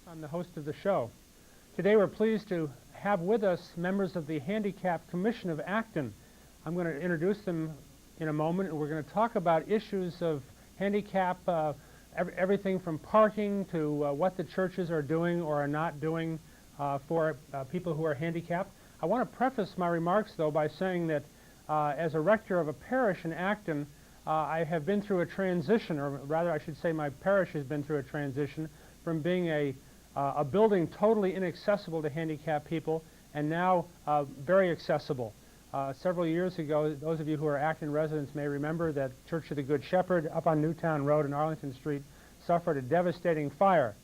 I'm the host of the show. Today we're pleased to have with us members of the Handicap Commission of Acton. I'm going to introduce them in a moment, and we're going to talk about issues of handicap, everything from parking to what the churches are doing or are not doing for people who are handicapped. I want to preface my remarks, though, by saying that as a rector of a parish in Acton, I have been through a transition, or rather I should say my parish has been through a transition from being a building totally inaccessible to handicapped people and now very accessible. Several years ago, those of you who are Acton residents may remember that Church of the Good Shepherd up on Newtown Road and Arlington Street suffered a devastating fire.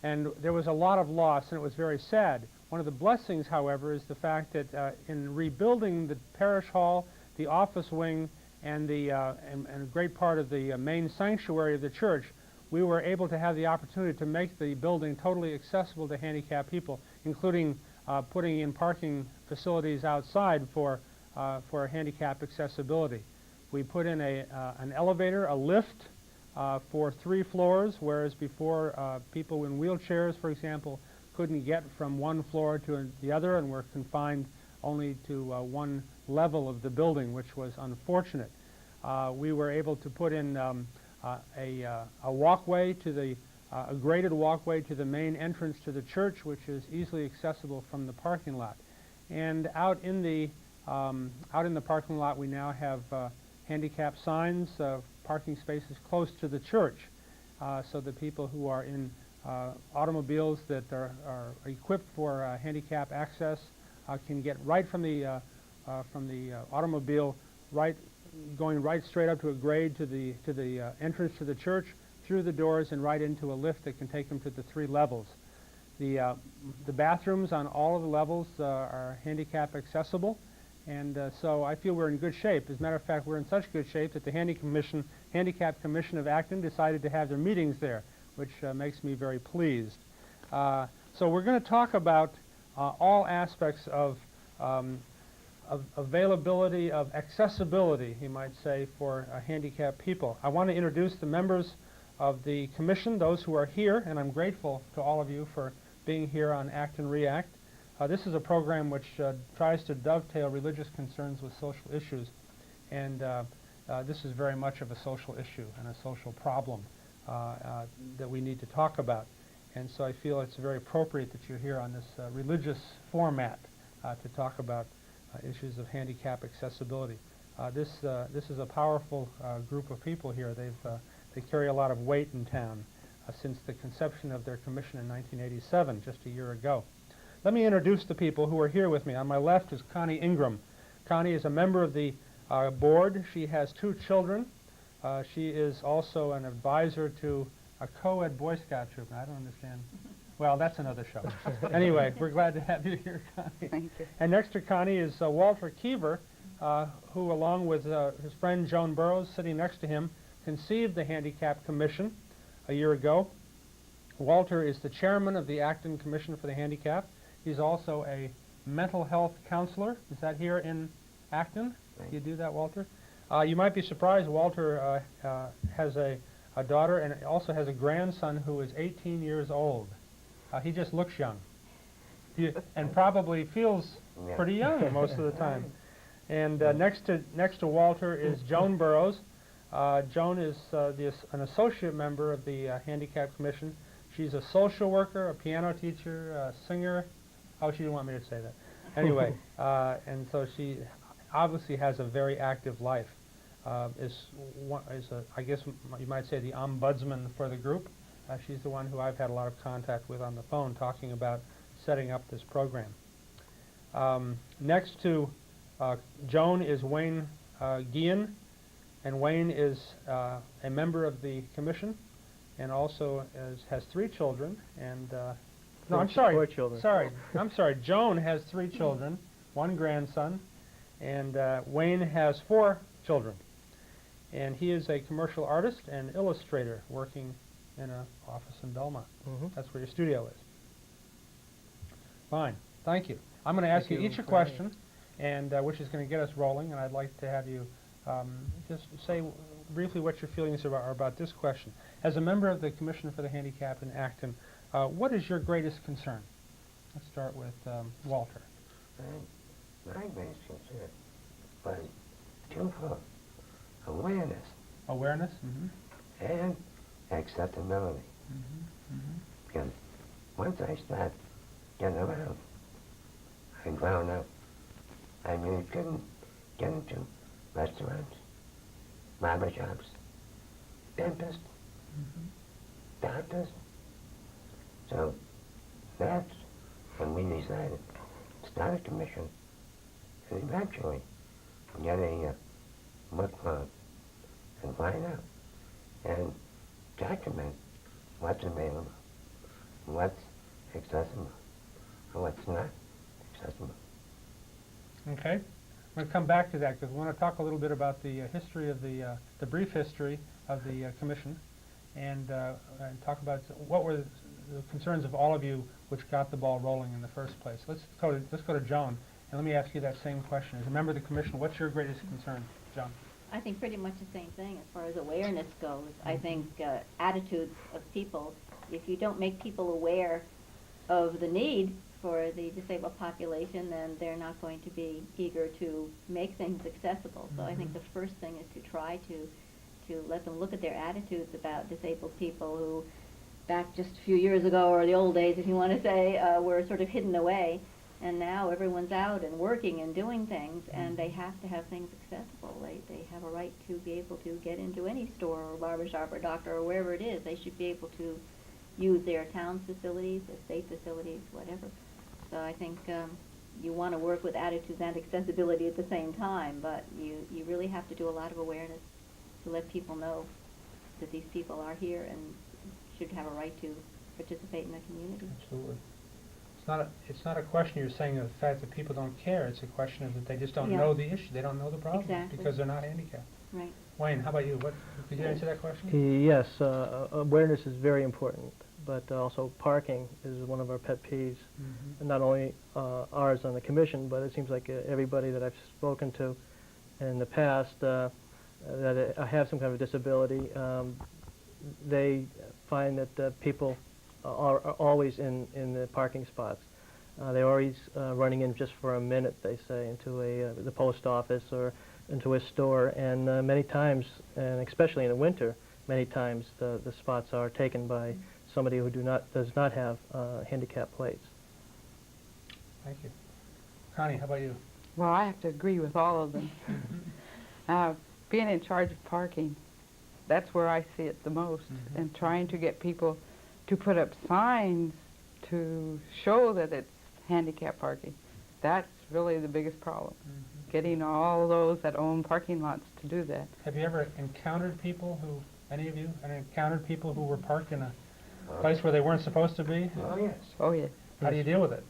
And there was a lot of loss, and it was very sad. One of the blessings, however, is the fact that in rebuilding the parish hall, the office wing, and a great part of the main sanctuary of the church, we were able to have the opportunity to make the building totally accessible to handicapped people, including putting in parking facilities outside for handicap accessibility. We put in an elevator, a lift for 3 floors, whereas before people in wheelchairs, for example, couldn't get from one floor to the other and were confined only to one level of the building, which was unfortunate. We were able to put in a walkway to a graded walkway to the main entrance to the church, which is easily accessible from the parking lot. And out in the parking lot, we now have handicap signs, parking spaces close to the church, so that people who are in automobiles that are equipped for handicap access can get right from the automobile, going right straight up to a grade to the entrance to the church, through the doors and right into a lift that can take them to the 3 levels. The bathrooms on all of the levels are handicap accessible, and so I feel we're in good shape. As a matter of fact, we're in such good shape that the Handicap Commission of Acton decided to have their meetings there, which makes me very pleased. So we're going to talk about all aspects of availability, of accessibility, you might say, for handicapped people. I want to introduce the members of the commission, those who are here, and I'm grateful to all of you for being here on Acton React. This is a program which tries to dovetail religious concerns with social issues, and this is very much of a social issue and a social problem that we need to talk about. And so I feel it's very appropriate that you're here on this religious format to talk about issues of handicap accessibility. This is a powerful group of people here. They carry a lot of weight in town since the conception of their commission in 1987, just a year ago. Let me introduce the people who are here with me. On my left is Connie Ingram. Connie is a member of the board. She has 2 children. She is also an advisor to a co-ed Boy Scout troop. I don't understand. Well, that's another show. Anyway, we're glad to have you here, Connie. Thank you. And next to Connie is Walter Keever, who, along with his friend Joan Burrows, sitting next to him, conceived the Handicap Commission a year ago. Walter is the chairman of the Acton Commission for the Handicapped. He's also a mental health counselor. Is that here in Acton? Do you do that, Walter? You might be surprised, Walter has a daughter and also has a grandson who is 18 years old. He just looks young and probably feels pretty young most of the time. And next to Walter is Joan Burrows. Joan is an associate member of the Handicap Commission. She's a social worker, a piano teacher, a singer. Oh, she didn't want me to say that. Anyway, and so she obviously has a very active life. I guess you might say, the ombudsman for the group. She's the one who I've had a lot of contact with on the phone talking about setting up this program. Next to Joan is Wayne Guillen, and Wayne is a member of the commission and also has 3 children. And no, I'm sorry. 4 children. Sorry, I'm sorry. Joan has 3 children, 1 grandson, and Wayne has 4 children. And he is a commercial artist and illustrator working in an office in Belmont. That's where your studio is. Fine. Thank you. I'm going to ask you each a question, and which is going to get us rolling, and I'd like to have you just say briefly what your feelings are about this question. As a member of the Commission for the Handicapped in Acton, What is your greatest concern? Let's start with Walter. My greatest concern was twofold: awareness Awareness? Mm-hmm. and acceptability. Mm-hmm. Mm-hmm. Because once I start getting around and grown up, I really couldn't get into restaurants, barber shops, dentists, doctors. So that's when we decided to start a commission and eventually get a book club and find out and document what's available, what's accessible, and what's not accessible. Okay. I'm going to come back to that because we want to talk a little bit about the history of the brief history of the commission, and talk about what were the concerns of all of you which got the ball rolling in the first place. Let's go to Joan, and let me ask you that same question. As a member of the commission, what's your greatest concern, Joan? I think pretty much the same thing as far as awareness goes. I think attitudes of people, if you don't make people aware of the need for the disabled population, then they're not going to be eager to make things accessible. So I think the first thing is to try to let them look at their attitudes about disabled people who, back just a few years ago, or the old days if you want to say, were sort of hidden away. And now everyone's out and working and doing things, and they have to have things accessible. They have a right to be able to get into any store or barber shop or doctor or wherever it is. They should be able to use their town's facilities, their state facilities, whatever. So I think you want to work with attitudes and accessibility at the same time, but you really have to do a lot of awareness to let people know that these people are here and should have a right to participate in the community. Absolutely. It's not a question you're saying of the fact that people don't care. It's a question of that they just don't know the issue. They don't know the problem because they're not handicapped. Right. Wayne, how about you? Could you answer that question? Yes, awareness is very important, but also parking is one of our pet peeves. And not only ours on the commission, but it seems like everybody that I've spoken to in the past that have some kind of disability, they find that people are always in the parking spots. They're always running in just for a minute, they say, into the post office or into a store, and many times, and especially in the winter, many times the spots are taken by somebody who does not have handicap plates. Thank you. Connie, how about you? Well, I have to agree with all of them. Being in charge of parking, that's where I see it the most, and trying to get people to put up signs to show that it's handicap parking. That's really the biggest problem, getting all those that own parking lots to do that. Have you ever encountered people any of you, encountered people who were parked in a place where they weren't supposed to be? Oh, yes. Oh, yes. How do you deal with it?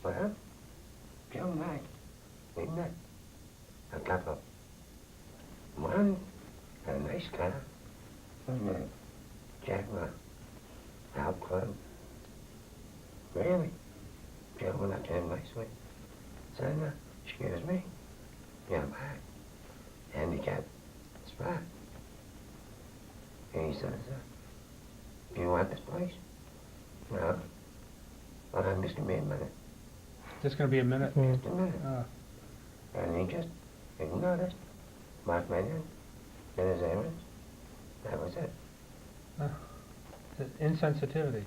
Well, come back. We met a couple. One had a nice car from the Jaguar Out Club. Really? Joe went up to him nicely. Said, excuse me, yeah, back. Handicap spot. And he says, do you want this place? No. Well, I'm just going to be a minute. Just going to be a minute? Just a minute. And he just ignored us, marked my name, did his errands. That was it. Insensitivity.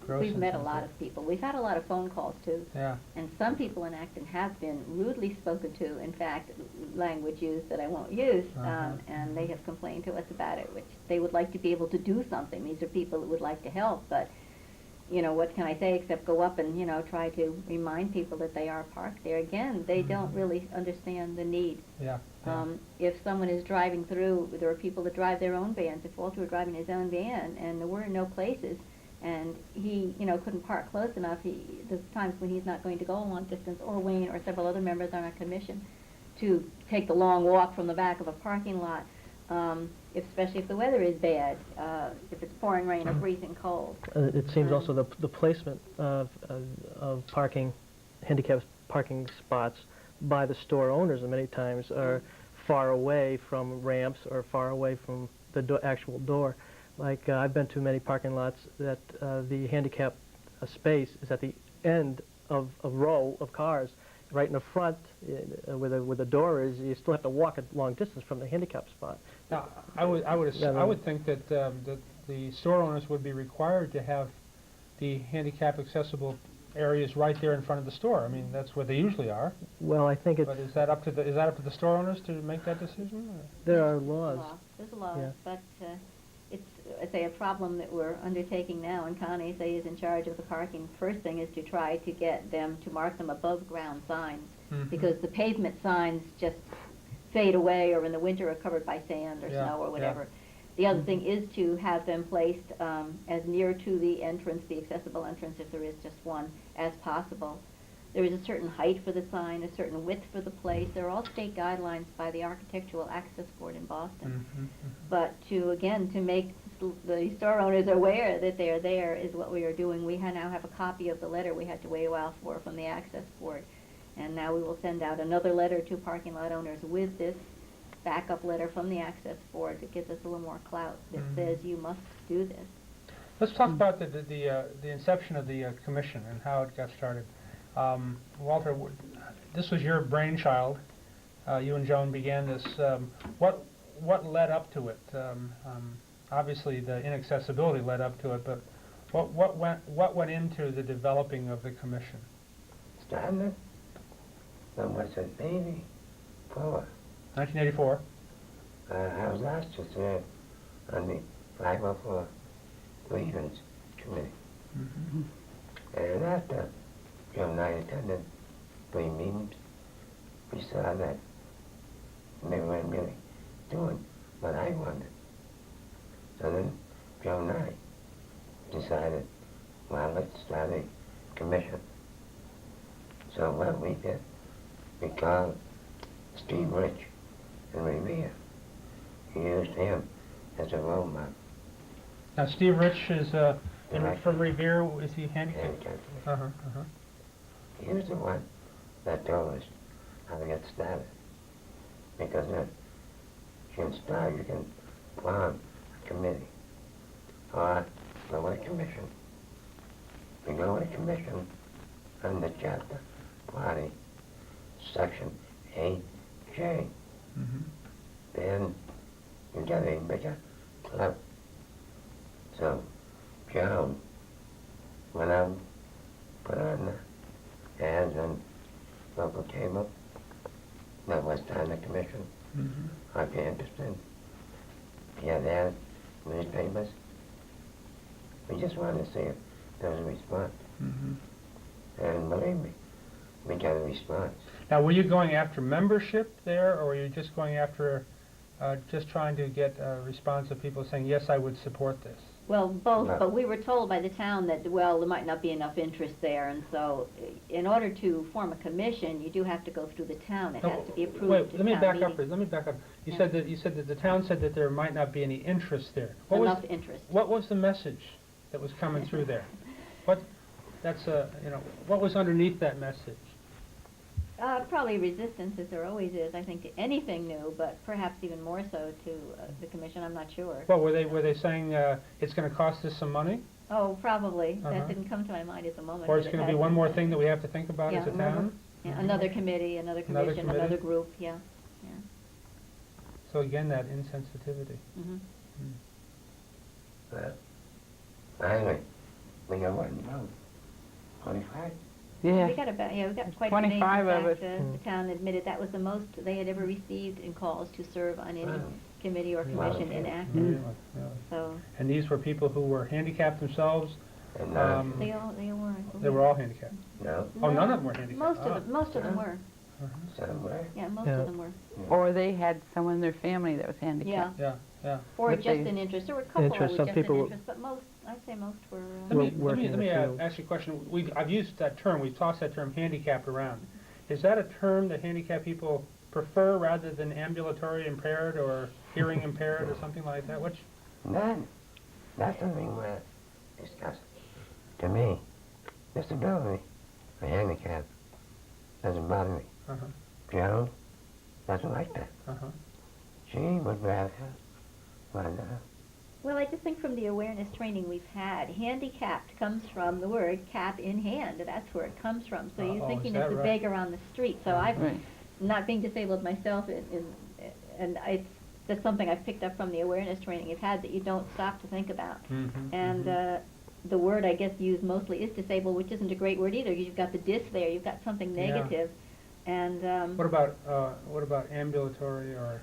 Gross We've met a insensitivity. lot of people. We've had a lot of phone calls, too. Yeah. And some people in Acton have been rudely spoken to, in fact, language used that I won't use, and they have complained to us about it, which they would like to be able to do something. These are people that would like to help, but, you know, what can I say except go up and, you know, try to remind people that they are parked there. Again, they don't really understand the need. Yeah. If someone is driving through, there are people that drive their own vans. If Walter were driving his own van and there were no places, and he, you know, couldn't park close enough, there's times when he's not going to go a long distance, or Wayne or several other members on our commission, to take the long walk from the back of a parking lot, especially if the weather is bad, if it's pouring rain or freezing cold. It seems also the placement of parking, handicapped parking spots by the store owners many times are far away from ramps or far away from the actual door. Like I've been to many parking lots that the handicap space is at the end of a row of cars. Right in the front, where the door is, you still have to walk a long distance from the handicap spot. Now, I would think that that the store owners would be required to have the handicap accessible areas right there in front of the store. I mean, that's where they usually are. Well, I think it's, But is that up to the store owners to make that decision? Or? there are laws. There's a law, Yeah. but it's, I say, a problem that we're undertaking now, and Connie, say, is in charge of the parking. First thing is to try to get them to mark them above ground signs, because the pavement signs just fade away, or in the winter are covered by sand or Yeah, snow or yeah. whatever. The other thing is to have them placed as near to the entrance, the accessible entrance, if there is just one, as possible. There is a certain height for the sign, a certain width for the place. They're all state guidelines by the Architectural Access Board in Boston. But to, again, to make the store owners aware that they're there is what we are doing. We now have a copy of the letter we had to wait a while for from the Access Board. And now we will send out another letter to parking lot owners with this backup letter from the Access Board that gives us a little more clout that says you must do this. Let's talk about the inception of the commission and how it got started. Walter, this was your brainchild. You and Joan began this. What led up to it? Obviously, the inaccessibility led up to it, but what went into the developing of the commission? Started when was it, maybe 4. 1984. I was asked to serve on the 504 Grievance Committee. And after Joe and I attended 3 meetings, we saw that they weren't really doing what I wanted. So then Joe and I decided, well, let's start a commission. So what we did, we called Steve Rich in Revere. We used him as a role model. Now, Steve Rich is Right. from Revere. Is he handicapped? Handicap. He was the one that told us how to get started. Because if you can start, you can form a committee or go with a commission. You go with a commission under chapter 40, section 8J. Then you get a bigger club. So Joan went out, put on the ads on local cable that was on the commission. I'd be interested. He had ads, newspapers. We just wanted to see if there was a response. And believe me, we got a response. Now, were you going after membership there, or were you just going after, just trying to get a response of people saying, yes, I would support this? Well, both, No. but we were told by the town that, well, there might not be enough interest there, and so in order to form a commission, you do have to go through the town. It has to be approved Wait, at let me town back meeting. up. Let me back up. You Yeah. said that the town said that there might not be any interest there. Enough interest. What was the message that was coming through there? What what was underneath that message? Probably resistance, as there always is, I think, to anything new, but perhaps even more so to the commission, I'm not sure. Well, were they saying it's going to cost us some money, Oh, probably. Uh-huh. That didn't come to my mind at the moment. or but it's it going to be has one been. more thing that we have to think about as a Yeah. town? Yeah, another committee, another Another commission, committee? another group, yeah. So again, that insensitivity. Mm-hmm. But finally, we got what, about 25? Yeah. We got quite a name. 25 In of fact, us. The town admitted that was the most they had ever received in calls to serve on any Wow. committee or Wow. commission in Okay. Acton. Really, really. So And these were people who were handicapped themselves? And they all were. I They believe. were all handicapped? no, Oh, none of them were handicapped. Most of them Yeah. were. somewhere. Yeah, most Yeah. of them were. Or they had someone in their family that was handicapped. Yeah, yeah. Or But just they- an interest. There were a couple Interest, with some just an people- interest, but most, I'd say most were. Let me, working in the field. ask you a question. I've used that term, we've tossed that term handicapped around. Is that a term that handicapped people prefer rather than ambulatory impaired or hearing impaired or something like that? Which, None. That's something we're discussing. To me, disability, or handicap, doesn't bother me. uh-huh, Joan doesn't like that. uh-huh. She would rather find Well, I just think from the awareness training we've had, handicapped comes from the word cap in hand. That's where it comes from. So you're Oh, thinking is it's that a right? beggar on the street. So I've, Right. not being disabled myself, and it's that's something I've picked up from the awareness training you've had that you don't stop to think about. And the word I guess used mostly is disabled, which isn't a great word either. You've got the dis there. You've got something Yeah. negative. And What about ambulatory or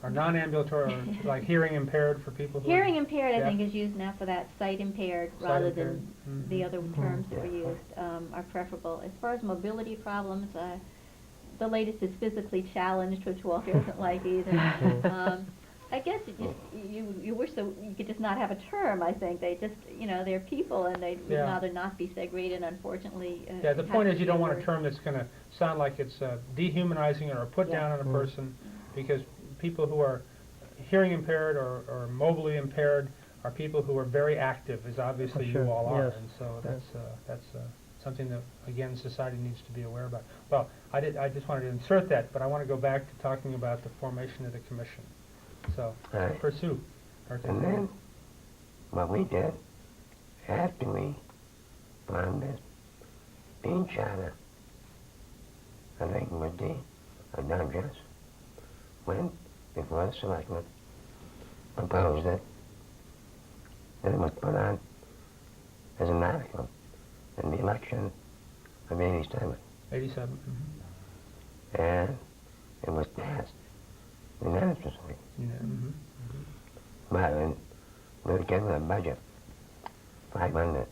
non-ambulatory, or like hearing impaired for people who hearing are impaired, I deaf? think, is used now for that. Sight impaired, Sight rather impaired. than the other terms that were Yeah. used, are preferable. As far as mobility problems, the latest is physically challenged, which Walter doesn't like either. I guess you wish that you could just not have a term. I think they just, they're people, and they would Yeah. rather not be segregated. Unfortunately, Yeah, the point is you don't want a word. term that's going to sound like it's dehumanizing or a put Yeah. down on a person, because people who are hearing impaired or mobily impaired are people who are very active, as obviously Sure, you all are, yes, and so yes. that's something that, again, society needs to be aware about. Well, I just wanted to insert that, but I want to go back to talking about the formation of the commission. So, Right. pursue. And then, what we did, after we formed this bean charter, I think it would be a Douglas, went before the selectmen, proposed it, and it was put on as an article in the election of '87, 87. and it was passed unanimously. But when we were given a budget, 500,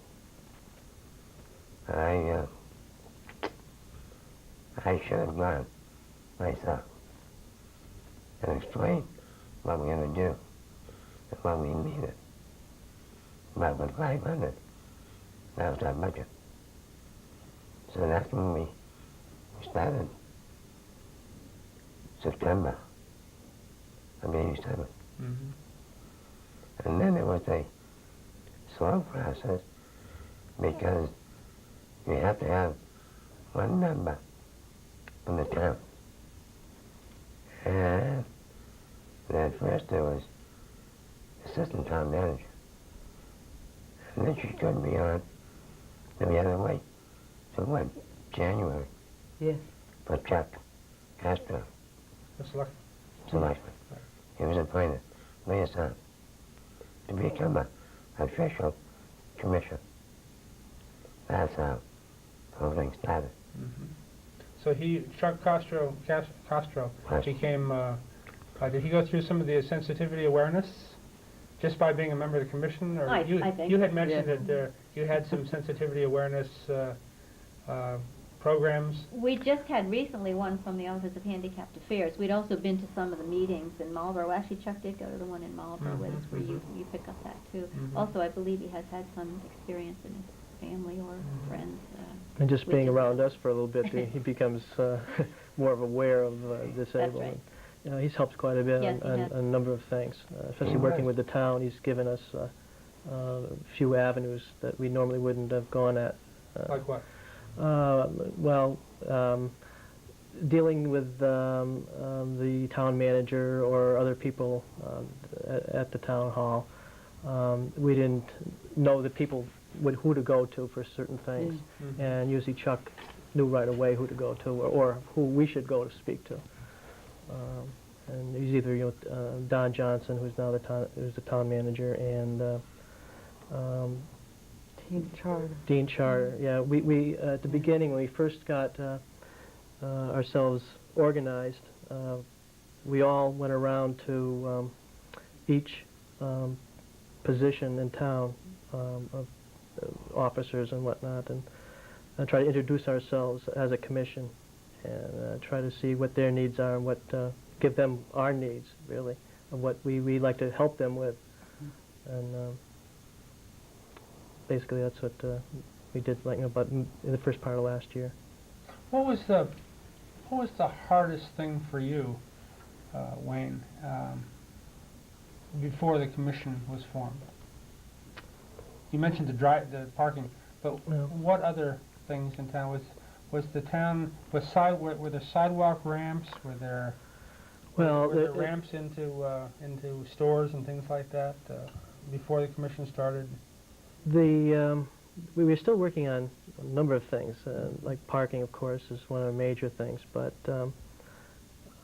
I should have gone myself and explained what we're going to do and what we needed. But with 500, that was our budget. So that's when we started September of '87. And then it was a slow process because you have to have one member from the town. And at first there was assistant town manager. And then she couldn't be on. Then we had to wait till what, January, Yes. for Chuck Castro, The select. selectman. He was appointed liaison to become an official commission. That's how the whole thing started. So Chuck Castro Right. became, did he go through some of the sensitivity awareness just by being a member of the commission? Or I you think. you had mentioned Yeah. that you had some sensitivity awareness programs. We just had recently one from the Office of Handicapped Affairs. We'd also been to some of the meetings in Marlboro. Actually, Chuck did go to the one in Marlboro with us, where you pick up that too. Also, I believe he has had some experience in his family or friends. And just Which being is- around us for a little bit, he becomes more of aware of disabled. right. And, he's helped quite a bit Yes, he on has. a number of things, especially He working has. with the town. He's given us a few avenues that we normally wouldn't have gone at. Like what? Well, dealing with the town manager or other people at the town hall, we didn't know the people who to go to for certain things, and usually Chuck knew right away who to go to or who we should go to speak to. And he's either Don Johnson, who's now the town manager, and Teen charter. Dean Charter. Yeah, we at the beginning when we first got ourselves organized, we all went around to each position in town of officers and whatnot, and try to introduce ourselves as a commission and try to see what their needs are and what give them our needs really and what we like to help them with, and basically that's what we did, like about in the first part of last year. What was the hardest thing for you, Wayne, before the commission was formed? You mentioned the parking, but Yeah. what other things in town was the town were there sidewalk ramps? Were there Well, were there ramps into stores and things like that before the commission started? We were still working on a number of things, like parking, of course, is one of the major things. But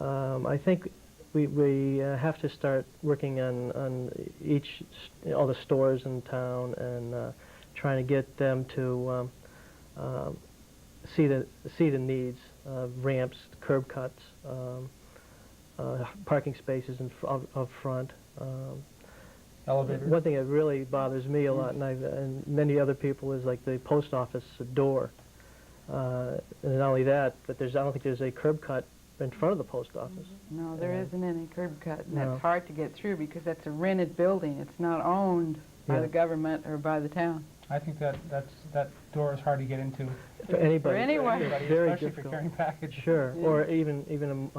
I think we have to start working on all the stores in town and trying to get them to see the needs, ramps, curb cuts, parking spaces up front. Elevators? One thing that really bothers me a lot, and many other people, is like the post office door. And not only that, but I don't think there's a curb cut in front of the post office. No, there isn't any curb cut, and No. that's hard to get through because that's a rented building. It's not owned by Yeah. the government or by the town. I think that door is hard to get into. For anybody. anyone. Anybody, Very especially difficult. for carrying packages. Sure, Yeah. or even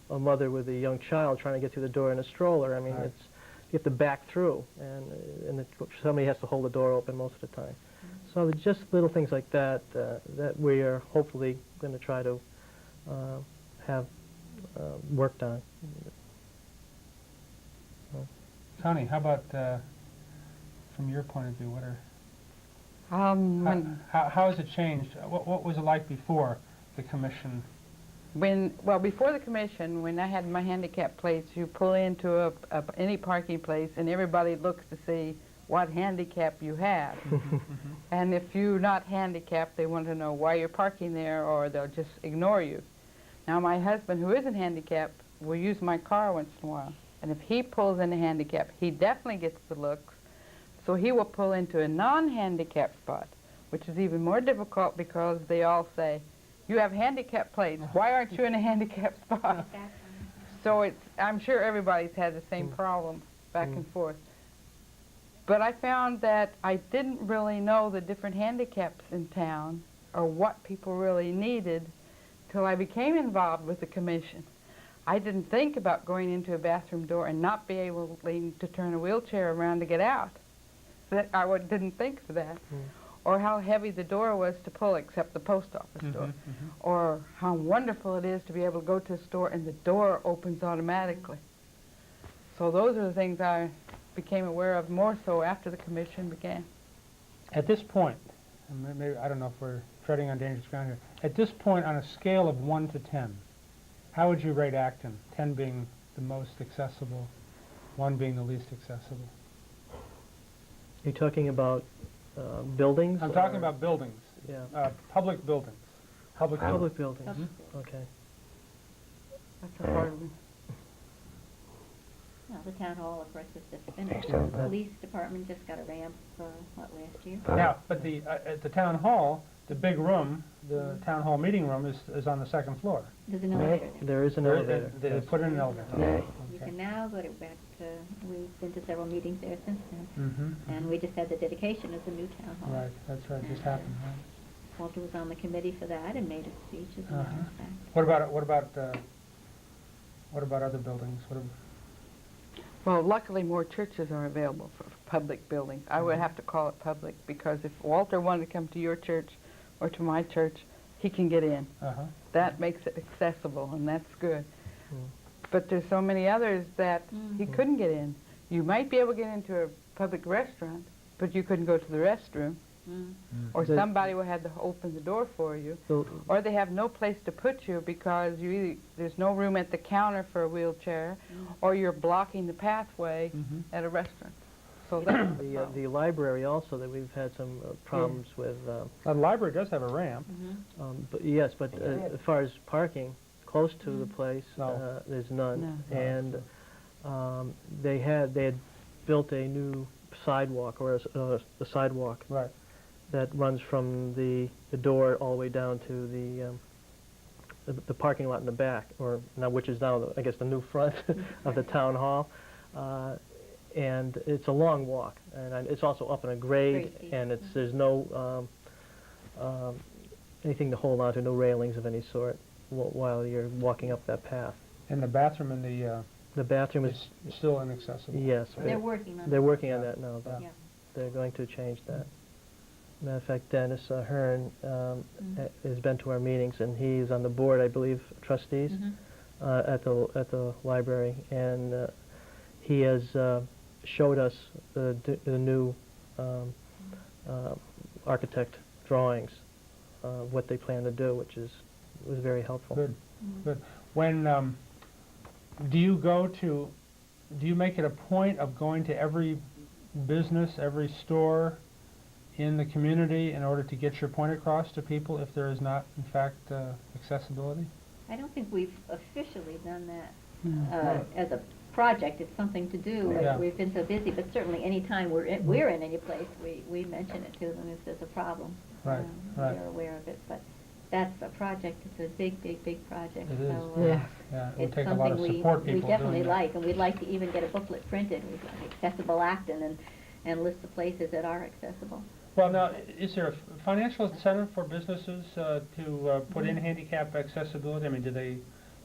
a mother with a young child trying to get through the door in a stroller. I mean, Right. you have to back through, and somebody has to hold the door open most of the time. So it's just little things like that that we are hopefully going to try to have worked on. Connie, how about from your point of view? What are When how has it changed? What was it like before the commission? Well, before the commission, when I had my handicap plates, you pull into any parking place and everybody looks to see what handicap you have. And if you're not handicapped, they want to know why you're parking there, or they'll just ignore you. Now, my husband, who isn't handicapped, will use my car once in a while. And if he pulls in a handicap, he definitely gets the looks. So he will pull into a non-handicapped spot, which is even more difficult because they all say, "You have handicap plates. Why aren't you in a handicapped spot?" So I'm sure everybody's had the same problem back and forth. But I found that I didn't really know the different handicaps in town or what people really needed till I became involved with the commission. I didn't think about going into a bathroom door and not be able to turn a wheelchair around to get out. Didn't think of that. Or how heavy the door was to pull, except the post office door. Or how wonderful it is to be able to go to a store and the door opens automatically. So those are the things I became aware of more so after the commission began. At this point, and maybe I don't know if we're treading on dangerous ground here. At this point, on a scale of 1 to 10, how would you rate Acton? 10 being the most accessible, 1 being the least accessible. You're talking about buildings? I'm talking about buildings, Yeah. public buildings. Public Public buildings. Public Okay. That's a hard one. Well, the town hall, of course, is just finished. Excellent. The police department just got a ramp, last year? Now, but at the town hall, the big room, the town hall meeting room is on the 2nd floor. There's an elevator there. There is an elevator. They yes. put in an elevator. Yeah. You Okay. can now go back to, we've been to several meetings there since then. Mm-hmm. And we just had the dedication of the new town hall. Right, that's right, just happened, right? Walter was on the committee for that and made a speech, as a matter of fact. What about other buildings? Well, luckily more churches are available for public buildings. I would have to call it public because if Walter wanted to come to your church or to my church, he can get in. Uh-huh. That makes it accessible, and that's good. Mm. But there's so many others that he Mhm. couldn't get in. You might be able to get into a public restaurant, but you couldn't go to the restroom. Mm. Or The- somebody will have to open the door for you. So, Or they have no place to put you because there's no room at the counter for a wheelchair, or you're blocking the pathway Mhm. at a restaurant. So that's the library also that we've had some problems with. The library does have a ramp. Mhm. But yes, but as far as parking close to the place, No. there's none. No. And they had built a new sidewalk, or a sidewalk Right. that runs from the door all the way down to the parking lot in the back, or now which is now I guess the new front of the town hall. And it's a long walk, and it's also up in a grade, Grade, and there's no anything to hold on to, no railings of any sort while you're walking up that path. And the bathroom in The bathroom is still inaccessible. yes, They're working on they're that. working on that now. Yeah. Yeah. They're going to change that. Matter of fact, Dennis Hearn has been to our meetings, and he's on the board, I believe, trustees. Mhm. at the library, and he has showed us the new architect drawings, what they plan to do, which was very helpful. Good, good. When do you make it a point of going to every business, every store in the community in order to get your point across to people if there is not, in fact, accessibility? I don't think we've officially done that No. as a project. It's something to do. Yeah. We've been so busy, but certainly any time we're in any place, we mention it to them if there's a problem. Right, right. They're aware of it, but that's a project. It's a big, big, big project. It is. So, Yeah. Yeah, it would it's take a lot something of support we people definitely doing that. like, and we'd like to even get a booklet printed with like accessible Acton and list the places that are accessible. Well, now, is there a financial incentive for businesses to put in handicap accessibility? I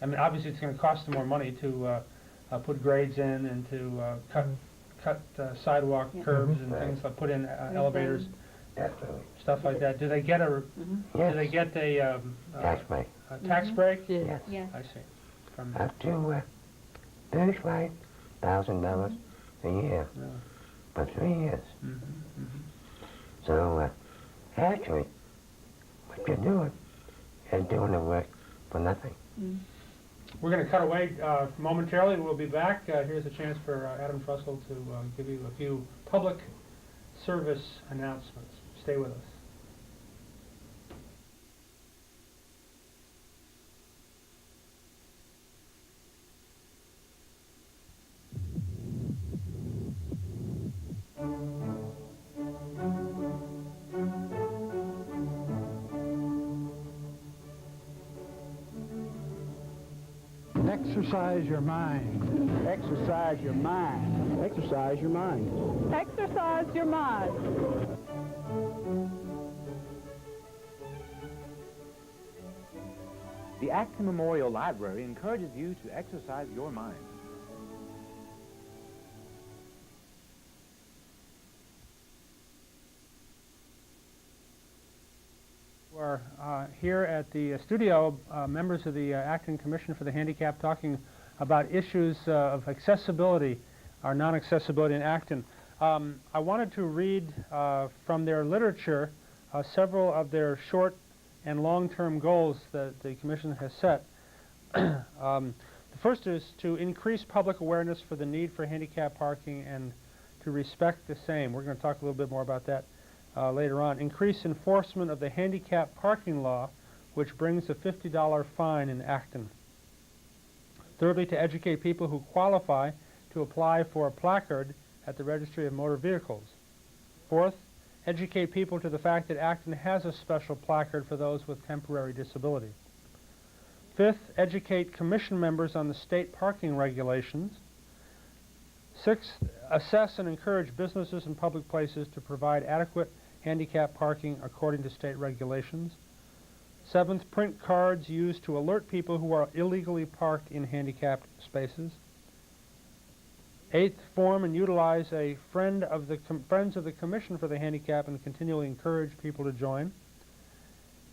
mean, obviously it's going to cost them more money to put grades in and to cut sidewalk Yeah. curbs Mhm. and Right. things like put in There's, elevators, Definitely. stuff like that. Do they get a Yes. do they get a Tax break. tax break? Yes. Yes. Yeah. I see. From Up to $35,000 a year yeah. for 3 years. Mhm, mhm. So actually, what you're doing the work for nothing. Mm. We're going to cut away momentarily. We'll be back. Here's a chance for Adam Trussell to give you a few public service announcements. Stay with us. Exercise your mind. Exercise your mind. Exercise your mind. Exercise your mind. The Acton Memorial Library encourages you to exercise your mind. We're here at the studio, members of the Acton Commission for the Handicapped, talking about issues of accessibility, or non-accessibility in Acton. I wanted to read from their literature several of their short and long-term goals that the Commission has set. The first is to increase public awareness for the need for handicap parking and to respect the same. We're going to talk a little bit more about that later on. Increase enforcement of the handicap parking law, which brings a $50 fine in Acton. Thirdly, to educate people who qualify to apply for a placard at the Registry of Motor Vehicles. Fourth, educate people to the fact that Acton has a special placard for those with temporary disability. Fifth, educate Commission members on the state parking regulations. Sixth, assess and encourage businesses and public places to provide adequate handicap parking according to state regulations. Seventh, print cards used to alert people who are illegally parked in handicapped spaces. Eighth, form and utilize a Friends of the Commission for the Handicapped and continually encourage people to join.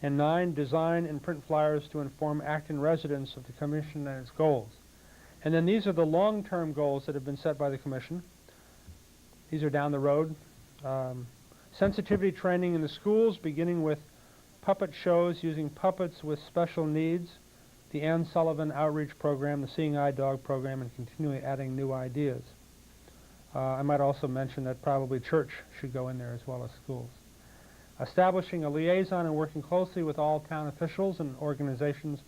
And 9, design and print flyers to inform Acton residents of the Commission and its goals. And then these are the long-term goals that have been set by the Commission. These are down the road. Sensitivity training in the schools, beginning with puppet shows using puppets with special needs, the Ann Sullivan Outreach Program, the Seeing Eye Dog Program, and continually adding new ideas. I might also mention that probably church should go in there as well as schools. Establishing a liaison and working closely with all town officials and organizations,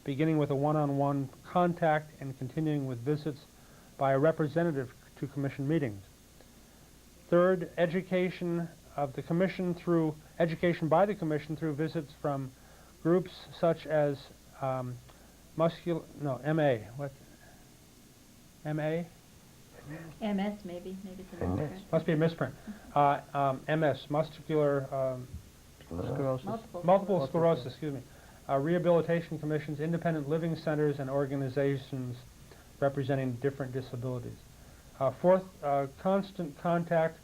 beginning with a one-on-one contact and continuing with visits by a representative to Commission meetings. Third, education by the Commission through visits from groups such as MA. MS maybe it's a MS. misprint. Must be a misprint. MS, muscular Sclerosis. multiple sclerosis, excuse me. Rehabilitation commissions, independent living centers, and organizations representing different disabilities. Fourth, constant contact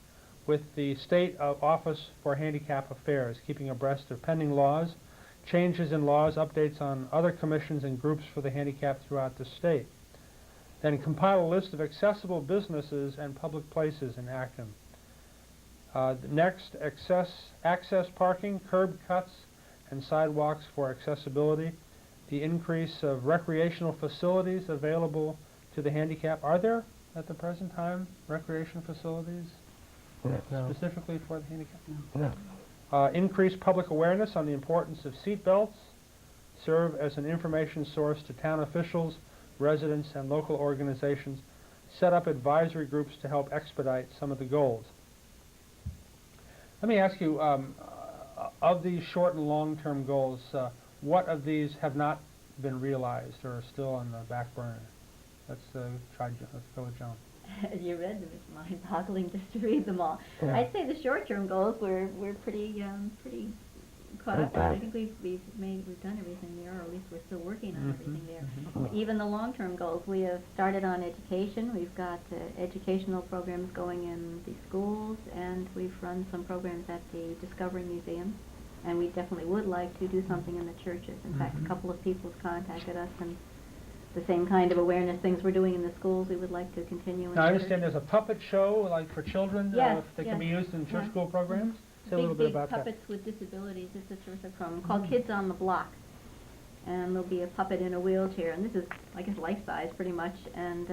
with the State Office for Handicap Affairs, keeping abreast of pending laws changes in laws, updates on other commissions and groups for the handicapped throughout the state. Then compile a list of accessible businesses and public places in Acton. Next, access parking, curb cuts, and sidewalks for accessibility. The increase of recreational facilities available to the handicapped. Are there, at the present time, recreation facilities No. specifically for the handicapped? No. Increase public awareness on the importance of seat belts. Serve as an information source to town officials, residents, and local organizations. Set up advisory groups to help expedite some of the goals. Let me ask you, of these short and long-term goals, what of these have not been realized or are still on the back burner? Let's go with Joan. You read them, it's mind-boggling just to read them all. Yeah. I'd say the short-term goals we're pretty caught up on. I think we've done everything there, or at least we're still working on everything there. Even the long-term goals, we have started on education. We've got educational programs going in the schools, and we've run some programs at the Discovery Museum. And we definitely would like to do something in the churches. In fact, a couple of people have contacted us, and the same kind of awareness things we're doing in the schools we would like to continue in Now, I church. understand there's a puppet show, like for children, Yes, that can be yes. used in church Yeah. school programs. Say a little bit Big about that. Puppets with Disabilities. It's a terrific program called Kids on the Block. And there'll be a puppet in a wheelchair, and this is, I guess, life-size pretty much, and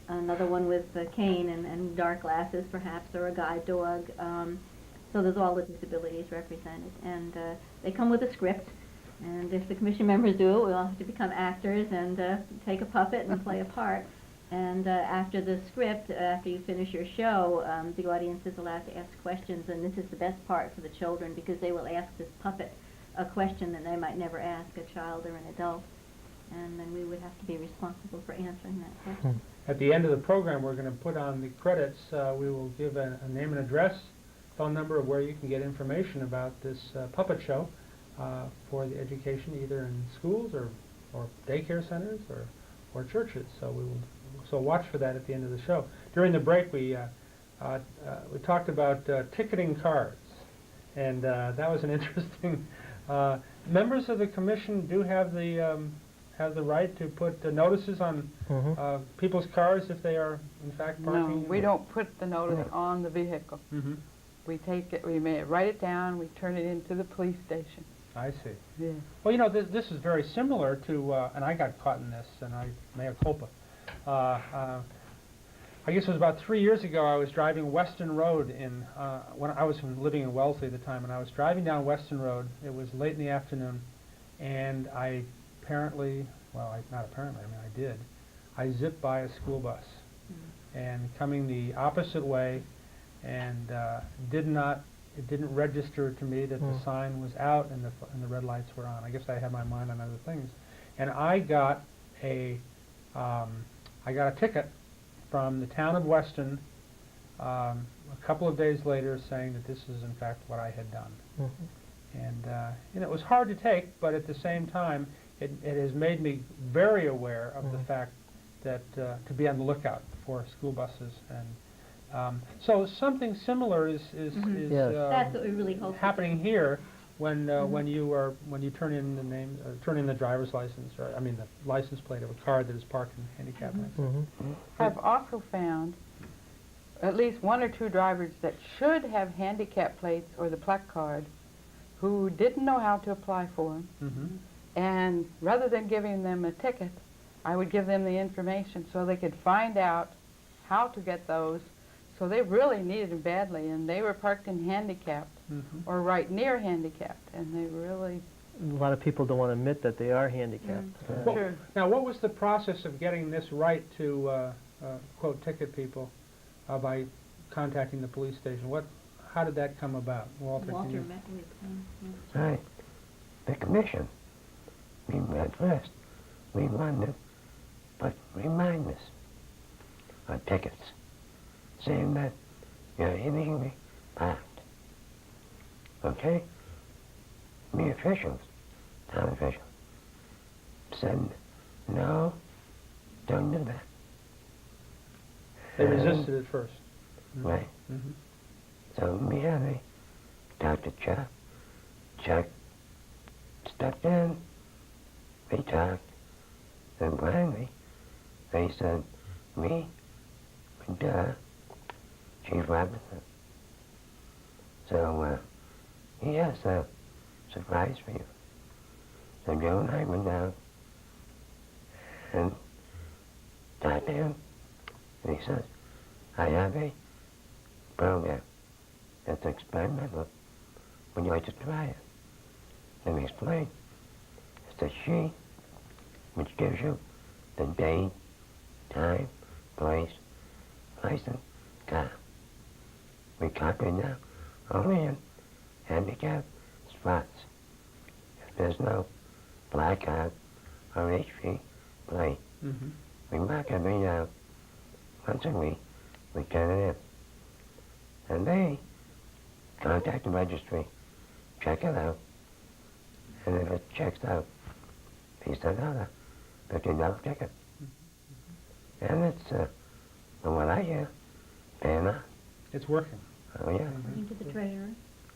another one with a cane and dark glasses, perhaps, or a guide dog. So there's all the disabilities represented. And they come with a script, and if the commission members do it, we'll have to become actors and take a puppet and play a part. And after the script, after you finish your show, the audience is allowed to ask questions, and this is the best part for the children because they will ask this puppet a question that they might never ask a child or an adult, and then we would have to be responsible for answering that question. At the end of the program, we're going to put on the credits, we will give a name and address, phone number of where you can get information about this puppet show for the education, either in schools or daycare centers or churches. So watch for that at the end of the show. During the break, we talked about ticketing cards, and that was an interesting. Members of the commission do have the right to put notices on people's cars if they are in fact No, parking. we don't put the notice on the vehicle. Mm-hmm. We take it, we may write it down, we turn it into the police station. I see. Yeah. Well, you know, this is very similar to, and I got caught in this, and I mea culpa. I guess it was about 3 years ago. I was driving Weston Road when I was living in Wellesley at the time, and I was driving down Weston Road. It was late in the afternoon, and I apparently, not apparently, I mean I did. I zipped by a school bus, and coming the opposite way, and it didn't register to me that the sign was out and the red lights were on. I guess I had my mind on other things, and I got a ticket from the town of Weston a couple of days later saying that this is in fact what I had done. And it was hard to take, but at the same time it has made me very aware of the fact that to be on the lookout for school buses. And so something similar is That's what we really hope to happening here when you turn in the name, turn in the driver's license, or I mean the license plate of a car that is parked in handicap lanes. I've also found at least 1 or 2 drivers that should have handicap plates or the plaque card who didn't know how to apply for them. And rather than giving them a ticket, I would give them the information so they could find out how to get those. So they really needed them badly, and they were parked in handicapped or right near handicapped, and they really... A lot of people don't want to admit that they are handicapped. Well, Sure. now, what was the process of getting this right to quote ticket people by contacting the police station? How did that come about, Walter? Can Walter you? met with him. Right. The commission. We met first. We wanted to put reminders on tickets saying that you're illegally parked. Okay? Me officials, town officials, said, no, don't do that. They resisted at first. Right. So immediately, Dr. Chuck stepped in, we talked, and finally, they said, me and Chief Robinson. So he has a surprise for you. So Joe and I went down and talked to him, and he says, I have a program that's experimental. Would you like to try it? Let me explain. It's a sheet which gives you the date, time, place, license, car. We copied now only in handicap spots. If there's no placard or HP plate, we mark every once a week, we turn it in. And they contact the registry, check it out, and if it checks out, they send out a $50 ticket. And it's, from what I hear, paying off. It's working. Oh, yeah. According to the treasurer.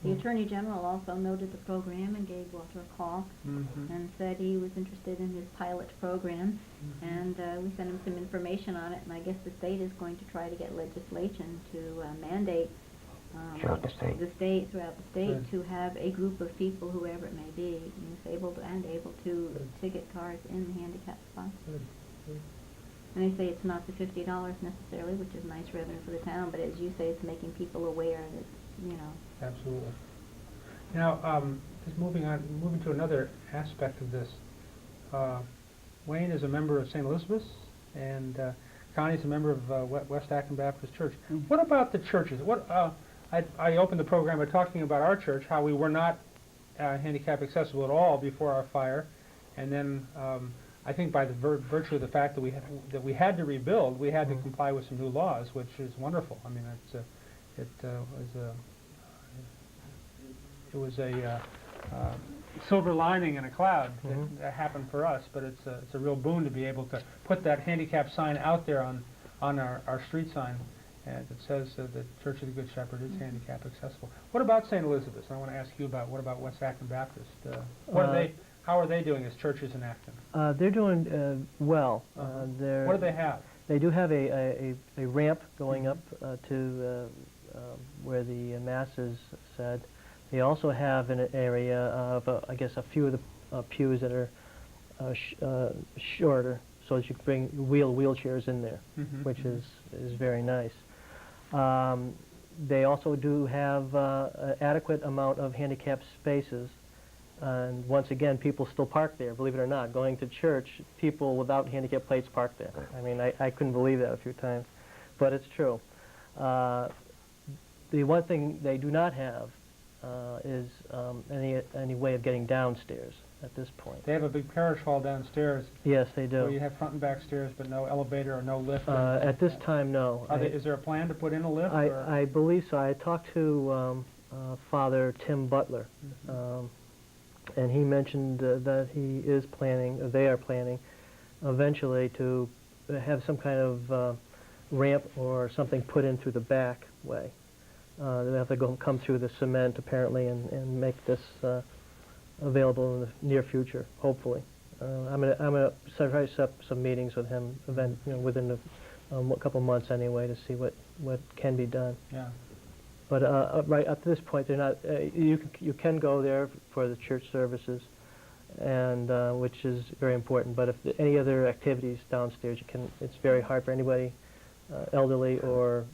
The Attorney General also noted the program and gave Walter a call and said he was interested in his pilot program, and we sent him some information on it, and I guess the state is going to try to get legislation to mandate Throughout the state. throughout the state, to have a group of people, whoever it may be, disabled and able to ticket cars in the handicap spots. And they say it's not the $50 necessarily, which is nice revenue for the town, but as you say, it's making people aware that, you know. Absolutely. Now, just moving to another aspect of this. Wayne is a member of St. Elizabeth's, and Connie's a member of West Acton Baptist Church. What about the churches? I opened the program by talking about our church, how we were not handicap accessible at all before our fire, and then I think by the virtue of the fact that we had to rebuild, we had to comply with some new laws, which is wonderful. I mean, it was a silver lining in a cloud that happened for us, but it's a real boon to be able to put that handicap sign out there on our street sign, and it says the Church of the Good Shepherd is handicap accessible. What about St. Elizabeth's? I want to ask you about what about West Acton Baptist? How are they doing as churches in Acton? They're doing well. What do they have? They do have a ramp going up to where the Mass is said. They also have an area of, I guess, a few of the pews that are shorter, so that you can bring wheelchairs in there, which is very nice. They also do have an adequate amount of handicap spaces. And once again, people still park there, believe it or not. Going to church, people without handicap plates park there. I mean, I couldn't believe that a few times, but it's true. The one thing they do not have is any way of getting downstairs at this point. They have a big parish hall downstairs. Yes, they do. Where you have front and back stairs, but no elevator or no lift. At this time, no. Is there a plan to put in a lift? I believe so. I talked to Father Tim Butler, and he mentioned that he is planning, they are planning, eventually to have some kind of ramp or something put in through the back way. They have to come through the cement apparently and make this available in the near future, hopefully. I'm gonna try to set up some meetings with him within a couple months anyway to see what can be done. Yeah. But right up to this point, they're not. You can go there for the church services, and which is very important. But if any other activities downstairs, you can. It's very hard for anybody, elderly or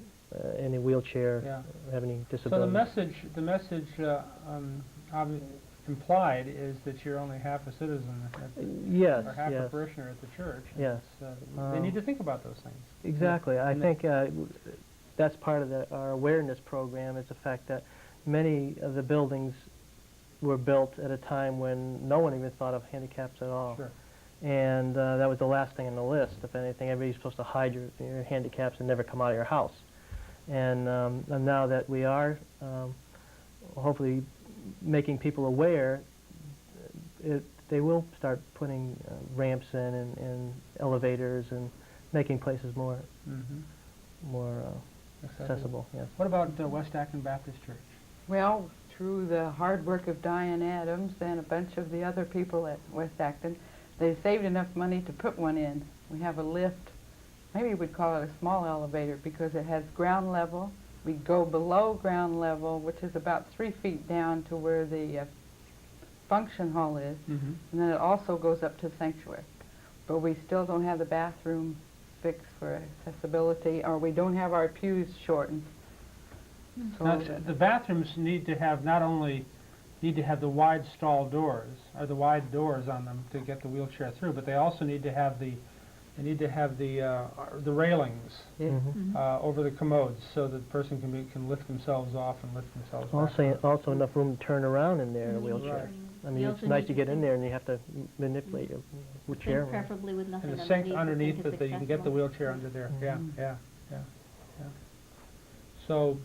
any wheelchair, have any disability. So the message implied is that you're only half a citizen, yes, or half a parishioner at the church. Yes, they need to think about those things. Exactly. I think that's part of our awareness program, is the fact that many of the buildings were built at a time when no one even thought of handicaps at all. Sure. And that was the last thing on the list. If anything, everybody's supposed to hide your handicaps and never come out of your house. And now that we are hopefully making people aware, they will start putting ramps in and elevators and making places more accessible. Yes. What about West Acton Baptist Church? Well, through the hard work of Diane Adams and a bunch of the other people at West Acton, they saved enough money to put one in. We have a lift. Maybe we'd call it a small elevator because it has ground level. We go below ground level, which is about 3 feet down to where the function hall is, and then it also goes up to the sanctuary. But we still don't have the bathroom fixed for accessibility, or we don't have our pews shortened. So Now, the bathrooms need to have not only need to have the wide stall doors or the wide doors on them to get the wheelchair through, but they also need to have the railings over the commodes so that the person can lift themselves off and lift themselves back. Also enough room to turn around in there in a wheelchair. Right. I mean, it's nice to get in there and you have to manipulate your chair. Preferably with nothing And the sink underneath underneath that you can get the wheelchair under there. Yeah. So,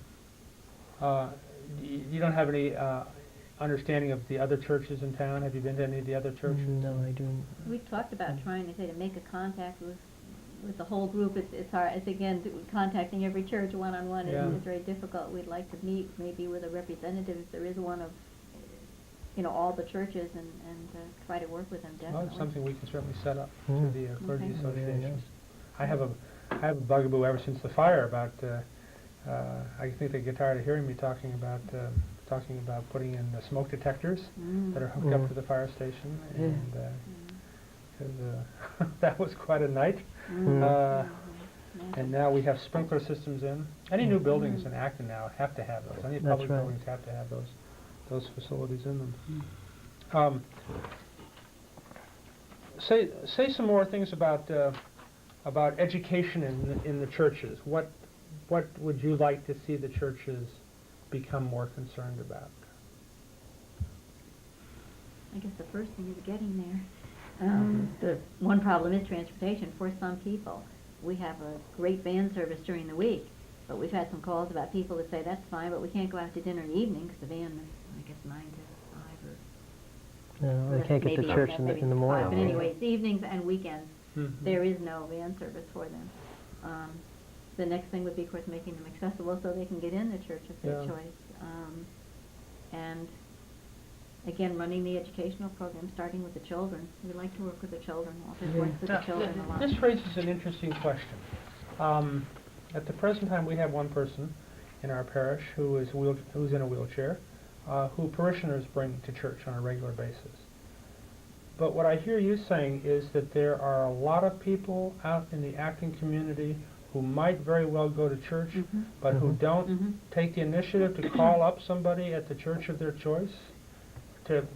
you don't have any understanding of the other churches in town? Have you been to any of the other churches? No, I don't. We talked about trying to make a contact with the whole group. It's hard. It's again contacting every church one-on-one is very difficult. We'd like to meet maybe with a representative if there is one of all the churches and try to work with them definitely. Well, it's something we can certainly set up through the clergy Okay. association. I have a bugaboo ever since the fire about. I think they get tired of hearing me talking about putting in the smoke detectors that are hooked up to the fire station, and because that was quite a night. And now we have sprinkler systems in. Any new buildings in Acton now have to have those. Any public buildings have to have those facilities in them. Say some more things about education in the churches. What would you like to see the churches become more concerned about? I guess the first thing is getting there. The one problem is transportation for some people. We have a great van service during the week, but we've had some calls about people that say that's fine, but we can't go out to dinner in the evening because the van is, I guess, 9 to 5 or... No, they can't get to maybe church maybe in the morning. 5, but anyways, evenings and weekends, there is no van service for them. The next thing would be, of course, making them accessible so they can get in the church of their choice. And again, running the educational program, starting with the children. We like to work with the children. Walter works with the children a lot. This raises an interesting question. At the present time, we have one person in our parish who's in a wheelchair, who parishioners bring to church on a regular basis. But what I hear you saying is that there are a lot of people out in the Acton community who might very well go to church, but who don't take the initiative to call up somebody at the church of their choice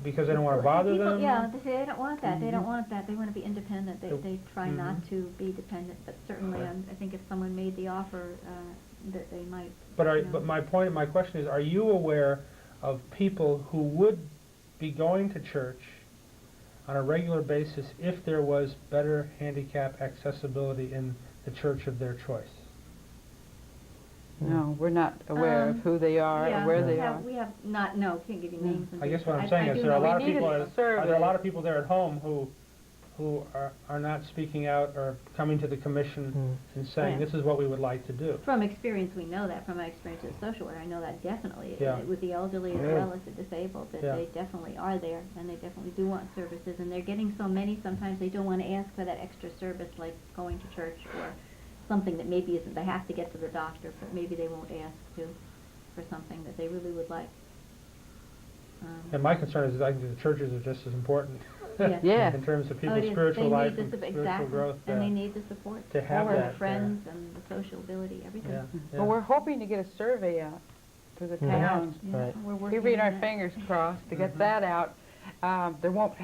because they don't want to bother them? Yeah, they don't want that. They don't want that. They want to be independent. They try not to be dependent, but certainly I think if someone made the offer, that they might... But my question is, are you aware of people who would be going to church on a regular basis if there was better handicap accessibility in the church of their choice? No, we're not aware of who they are or where they are. We have not, can't give you names. I guess what I'm saying is there are a lot of people. Are there a lot of people there at home who are not speaking out or coming to the commission and saying this is what we would like to do? From experience, we know that. From my experience as a social worker, I know that definitely with the elderly as well as the disabled, that they definitely are there and they definitely do want services, and they're getting so many. Sometimes they don't want to ask for that extra service, like going to church or something that maybe isn't. They have to get to the doctor, but maybe they won't ask for something that they really would like. And my concern is I think the churches are just as important. Yeah. In terms of people's spiritual life and spiritual growth. And they need the support. To have that. The friends and the social ability, everything. Well, we're hoping to get a survey out to the town. We're working Keeping on our that. fingers crossed to get that out. They won't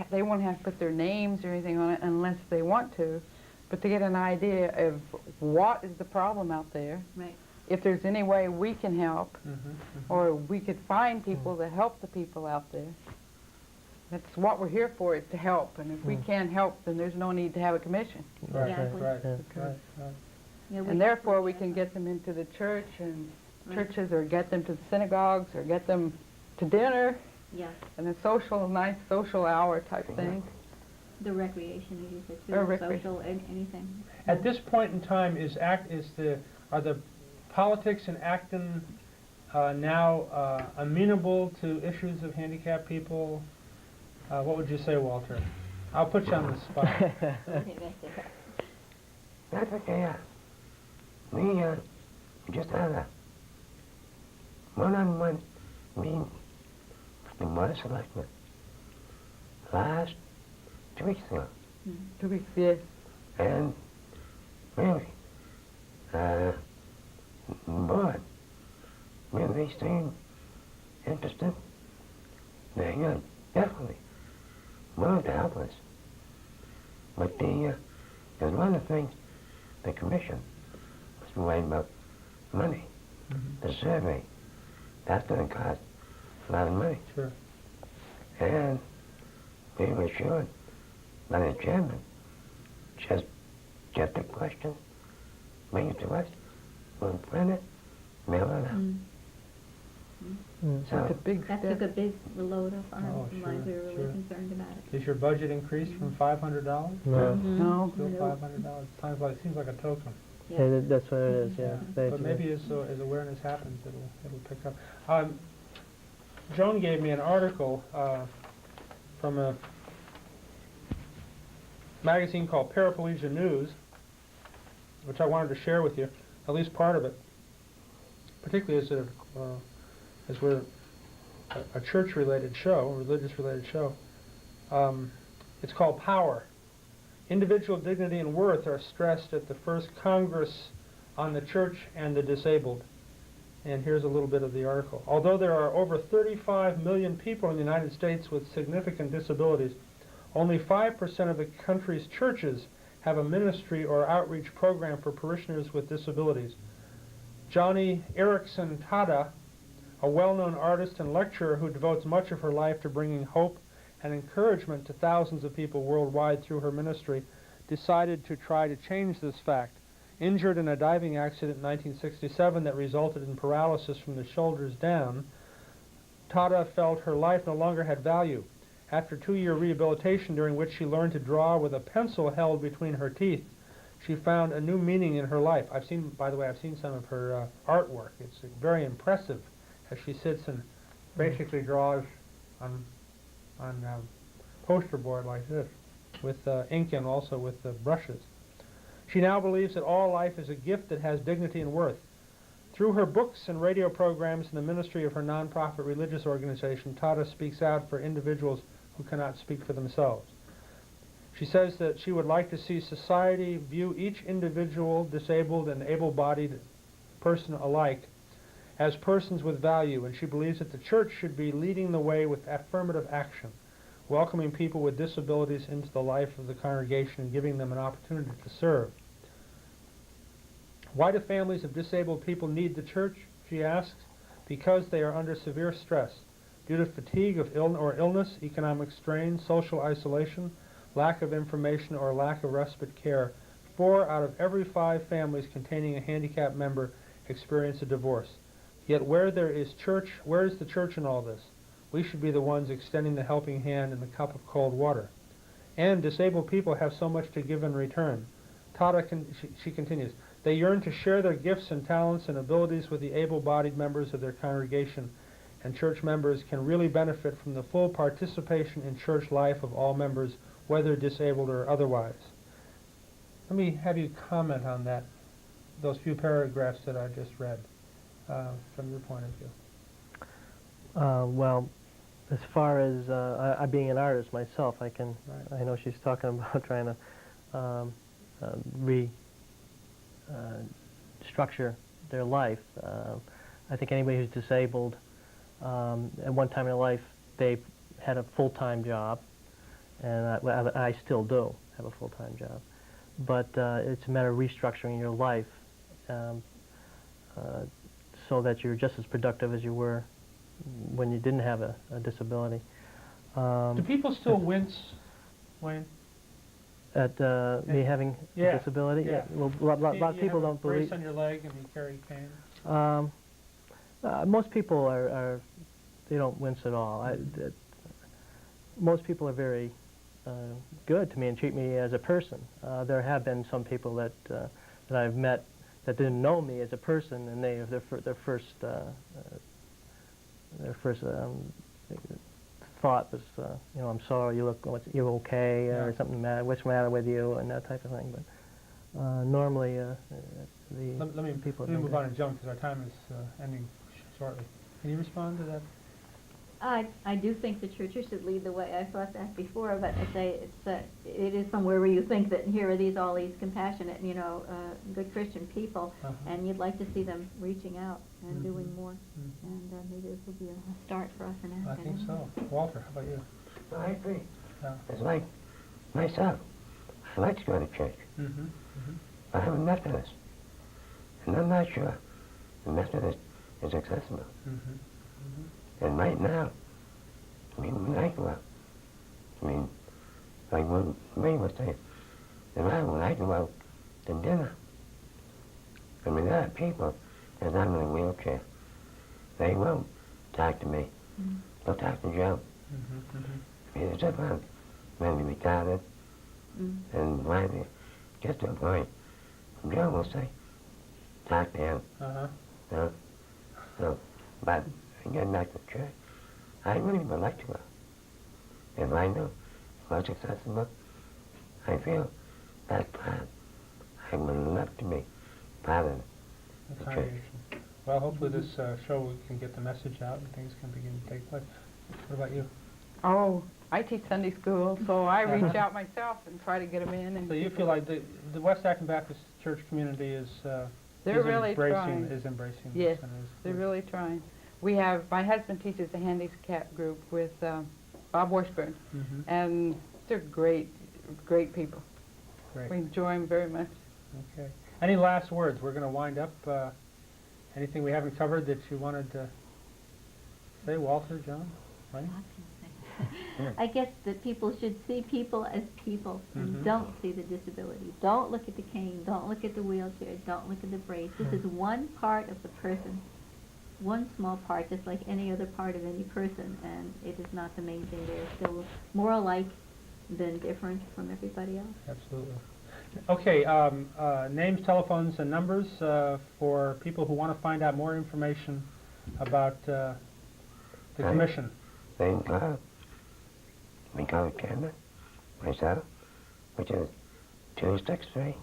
have to put their names or anything on it unless they want to, but to get an idea of what is the problem out there. Right. If there's any way we can help, or we could find people to help the people out there. That's what we're here for, is to help. And if we can't help, then there's no need to have a commission. Right, Exactly. right. Yeah, And therefore, we can get them into the church and churches, or get them to the synagogues, or get them to dinner, and a nice social hour type thing. The recreation, as you said, too, Or social, anything. At this point in time, are the politics in Acton now amenable to issues of handicapped people? What would you say, Walter? I'll put you on the spot. That's okay. We just had a one-on-one meeting with the Board of Selectmen last 2 weeks ago. 2 weeks, yes. And really, the board really seemed interested. They're definitely willing to help us. But there's one of the things the commission was worried about money. The survey, that's going to cost a lot of money. Sure. And we were assured by the chairman, just a question, bring it to us, we'll print it, mail it out. That's a big That step. took a big load off our Oh, minds. We sure, were really sure. concerned about it. Is your budget increased from $500? No. No. Still $500? Seems like a token. Yeah. Yeah, that's what it is, yeah. But maybe as awareness happens, it'll pick up. Joan gave me an article from a magazine called Paraplegia News, which I wanted to share with you, at least part of it, particularly as we're a church-related show, a religious-related show. It's called Power. Individual dignity and worth are stressed at the first Congress on the Church and the Disabled. And here's a little bit of the article. Although there are over 35 million people in the United States with significant disabilities, only 5% of the country's churches have a ministry or outreach program for parishioners with disabilities. Joni Eareckson Tada, a well-known artist and lecturer who devotes much of her life to bringing hope and encouragement to thousands of people worldwide through her ministry, decided to try to change this fact. Injured in a diving accident in 1967 that resulted in paralysis from the shoulders down, Tada felt her life no longer had value. After 2-year rehabilitation during which she learned to draw with a pencil held between her teeth, she found a new meaning in her life. By the way, I've seen some of her artwork. It's very impressive as she sits and basically draws on poster board like this with ink and also with brushes. She now believes that all life is a gift that has dignity and worth. Through her books and radio programs and the ministry of her nonprofit religious organization, Tada speaks out for individuals who cannot speak for themselves. She says that she would like to see society view each individual, disabled and able-bodied person alike as persons with value, and she believes that the church should be leading the way with affirmative action, welcoming people with disabilities into the life of the congregation and giving them an opportunity to serve. Why do families of disabled people need the church, she asks? Because they are under severe stress due to fatigue of illness, economic strain, social isolation, lack of information, or lack of respite care. 4 out of every 5 families containing a handicapped member experience a divorce. Yet where is the church in all this? We should be the ones extending the helping hand and the cup of cold water. And disabled people have so much to give in return. She continues, they yearn to share their gifts and talents and abilities with the able-bodied members of their congregation, and church members can really benefit from the full participation in church life of all members, whether disabled or otherwise. Let me have you comment on those few paragraphs that I just read from your point of view. Well, as far as I being an artist myself, I know she's talking about trying to restructure their life. I think anybody who's disabled, at one time in their life, they had a full-time job, and I still do have a full-time job. But it's a matter of restructuring your life so that you're just as productive as you were when you didn't have a disability. Do people still wince, Wayne? At me having a disability? Yeah. Well, a lot of people don't believe. You have a brace on your leg and you carry cane? Most people they don't wince at all. Most people are very good to me and treat me as a person. There have been some people that I've met that didn't know me as a person, and their first their first thought was, I'm sorry, you're okay, or Yeah. something what's the matter with you, and that type of thing. But normally, Let me people move on and jump because our time is ending shortly. Can you respond to that? I do think the churches should lead the way. I thought that before, but I say it is somewhere where you think that here are all these compassionate, good Christian people, and you'd like to see them reaching out and doing more. And maybe this will be a start for us in Acton. I think so. Walter, how about you? Well, I agree. Yeah. It's like myself. I like to go to church. But I'm a Methodist. And I'm not sure the Methodist is accessible. And right now, when I go out, like when Ray was saying, when I go out to dinner, there are people that I'm in a wheelchair. They won't talk to me. They'll talk to Joe. It's just I'm maybe retarded and why just to a point. Joe will say, talk to him. But getting back to church, I really would like to go. If I know what's accessible, I feel that part. I would love to be part of the church. Well, hopefully this show can get the message out and things can begin to take place. What about you? Oh, I teach Sunday school, so I reach out myself and try to get them in. And So you feel like the West Acton Baptist Church community is they're really trying. embracing Yes, this and is they're really trying. We have, my husband teaches a handicap group with Bob Washburn, and they're great people. great. We enjoy them very much. Okay. Any last words? We're going to wind up. Anything we haven't covered that you wanted to say, Walter, John, Wayne? I guess that people should see people as people and don't see the disability. Don't look at the cane. Don't look at the wheelchair. Don't look at the brace. This is one part of the person, one small part, just like any other part of any person, and it is not the main thing. They're still more alike than different from everybody else. Absolutely. Okay, names, telephones, and numbers for people who want to find out more information about the commission. We go to Canada, myself, which is 263-0843.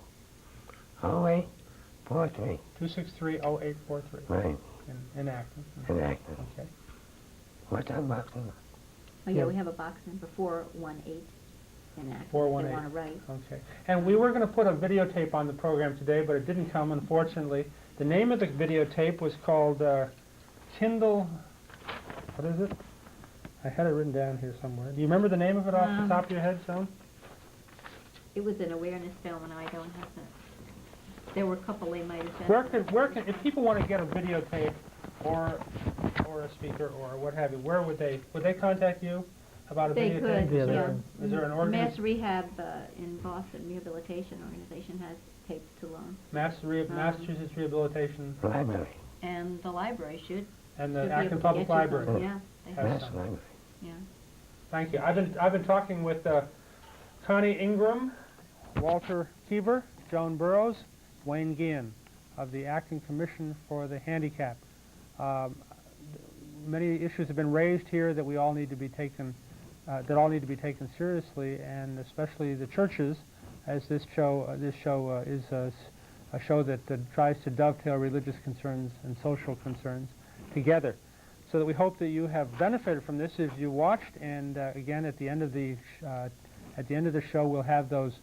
263-0843. Right, In Acton. in Acton. Okay. What's that box number? Oh yeah, we have a box number 418 in Acton. 418. If they want to write. Okay. And we were going to put a videotape on the program today, but it didn't come, unfortunately. The name of the videotape was called Kindle. What is it? I had it written down here somewhere. Do you remember the name of it off the top of your head, Joan? It was an awareness film, and I don't have to. There were a couple they might have sent. Where can, if people want to get a videotape or a speaker or what have you, where would they contact you about a They videotape? could, Is there an organization? Mass Rehab in Boston, Rehabilitation Organization, has tapes to loan. Massachusetts Rehabilitation Library. And the library should. and should the be Acton able to Public get you Library. some. Yeah, they have Mass some. Library. Yeah. Thank you. I've been talking with Connie Ingram, Walter Keever, Joan Burrows, Wayne Guillen of the Acton Commission for the Handicapped. Many issues have been raised here that we all need to be taken, seriously, and especially the churches, as this show is a show that tries to dovetail religious concerns and social concerns together. So that we hope that you have benefited from this as you watched, and again at the end of the show we'll have the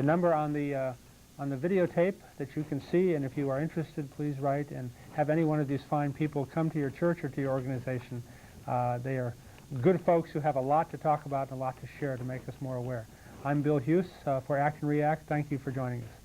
number on the videotape that you can see, and if you are interested, please write and have any one of these fine people come to your church or to your organization. They are good folks who have a lot to talk about and a lot to share to make us more aware. I'm Bill Hughes for Acton React. Thank you for joining us.